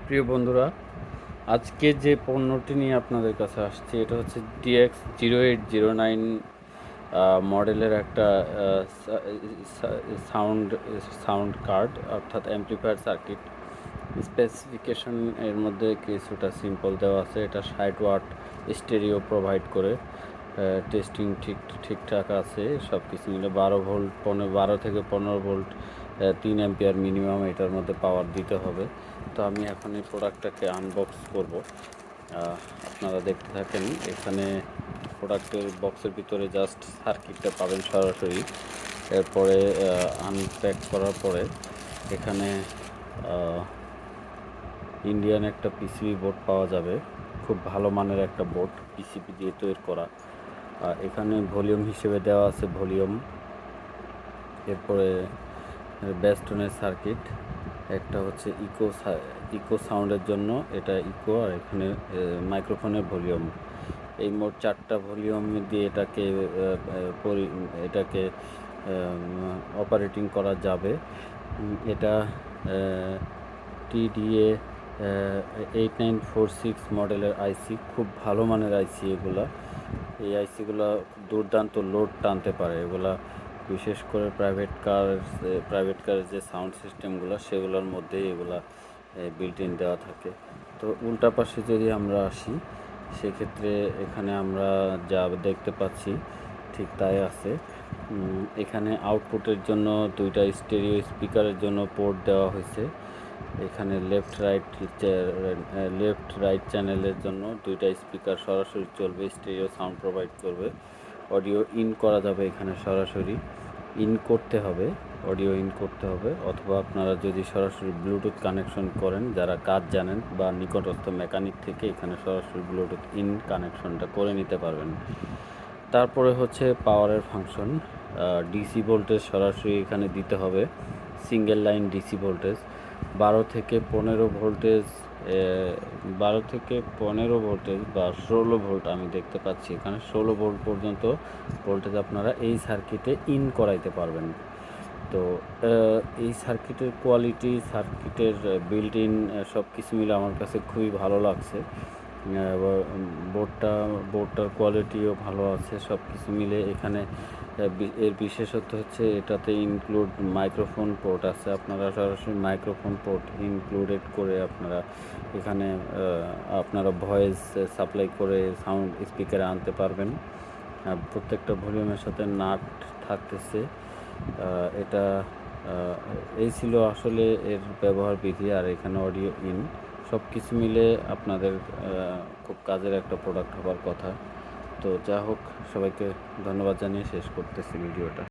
প্রিয় বন্ধুরা, আজকে যে পণ্যটি নিয়ে আপনাদের কাছে আসছে এটা হচ্ছে DX0809 মডেলের একটা সাউন্ড সাউন্ড কার্ড, অর্থাৎ অ্যাম্প্লিফায়ার সার্কিট। স্পেসিফিকেশন এর মধ্যে কিছুটা সিম্পল দেওয়া আছে। এটা 60 ওয়াট স্টেরিও প্রোভাইড করে। টেস্টিং ঠিকঠাক আছে, সব কিছু মিলে 12 থেকে 15 ভোল্ট 3 অ্যাম্পিয়ার মিনিমাম এটার মধ্যে পাওয়ার দিতে হবে। তো আমি এখন এই প্রোডাক্টটাকে আনবক্স করব, আপনারা দেখতে থাকেন। এখানে প্রোডাক্টের বক্সের ভিতরে জাস্ট সার্কিটটা পাবেন সরাসরি। এরপরে আনপ্যাক করার পরে এখানে ইন্ডিয়ান একটা পিসিবি বোর্ড পাওয়া যাবে, খুব ভালো মানের একটা বোর্ড, পিসিবি দিয়ে তৈরি করা। এখানে ভলিউম হিসেবে দেওয়া আছে ভলিউম, এরপরে বেস্টনের সার্কিট, একটা হচ্ছে ইকো সাউন্ডের জন্য, এটা ইকো, আর এখানে মাইক্রোফোনের ভলিউম। এই মোট 4টা ভলিউম দিয়ে এটাকে অপারেটিং করা যাবে। এটা TDA 8946 মডেলের আইসি, খুব ভালো মানের আইসি এগুলা। এই আইসিগুলো দুর্দান্ত লোড টানতে পারে এগুলা, বিশেষ করে প্রাইভেট কারের যে সাউন্ড সিস্টেমগুলো সেগুলোর মধ্যেই এগুলা বিল্ট ইন দেওয়া থাকে। তো উল্টা পাশে যদি আমরা আসি, সেক্ষেত্রে এখানে আমরা যা দেখতে পাচ্ছি ঠিক তাই আছে। এখানে আউটপুটের জন্য 2টা স্টেরিও স্পিকারের জন্য পোর্ট দেওয়া হয়েছে। এখানে লেফট রাইট চ্যানেলের জন্য 2টা স্পিকার সরাসরি চলবে, স্টেরিও সাউন্ড প্রোভাইড করবে। অডিও ইন করা যাবে, এখানে সরাসরি অডিও ইন করতে হবে, অথবা আপনারা যদি সরাসরি ব্লুটুথ কানেকশন করেন, যারা কাজ জানেন, বা নিকটস্থ মেকানিক থেকে এখানে সরাসরি ব্লুটুথ ইন কানেকশনটা করে নিতে পারবেন। তারপরে হচ্ছে পাওয়ারের ফাংশন, ডিসি ভোল্টেজ সরাসরি এখানে দিতে হবে, সিঙ্গেল লাইন ডিসি ভোল্টেজ 12 থেকে 15 ভোল্টেজ, 12 থেকে 15 ভোল্টেজ বা 16 ভোল্ট আমি দেখতে পাচ্ছি এখানে 16 ভোল্ট পর্যন্ত ভোল্টেজ আপনারা এই সার্কিটে ইন করাইতে পারবেন। তো এই সার্কিটের কোয়ালিটি, সার্কিটের বিল্ট ইন সব কিছু মিলে আমার কাছে খুবই ভালো লাগছে। বোর্ডটার কোয়ালিটিও ভালো আছে, সব কিছু মিলে। এখানে এর বিশেষত্ব হচ্ছে এটাতে ইনক্লুড মাইক্রোফোন পোর্ট আছে, আপনারা সরাসরি মাইক্রোফোন পোর্ট ইনক্লুডেড করে আপনারা ভয়েস সাপ্লাই করে সাউন্ড স্পিকারে আনতে পারবেন। প্রত্যেকটা ভলিউমের সাথে নাট থাকতেছে। এটা এই ছিল আসলে এর ব্যবহার বিধি। আর এখানে অডিও ইন, সব কিছু মিলে আপনাদের খুব কাজের একটা প্রোডাক্ট হবার কথা। তো যা হোক, সবাইকে ধন্যবাদ জানিয়ে শেষ করতেছি ভিডিওটা।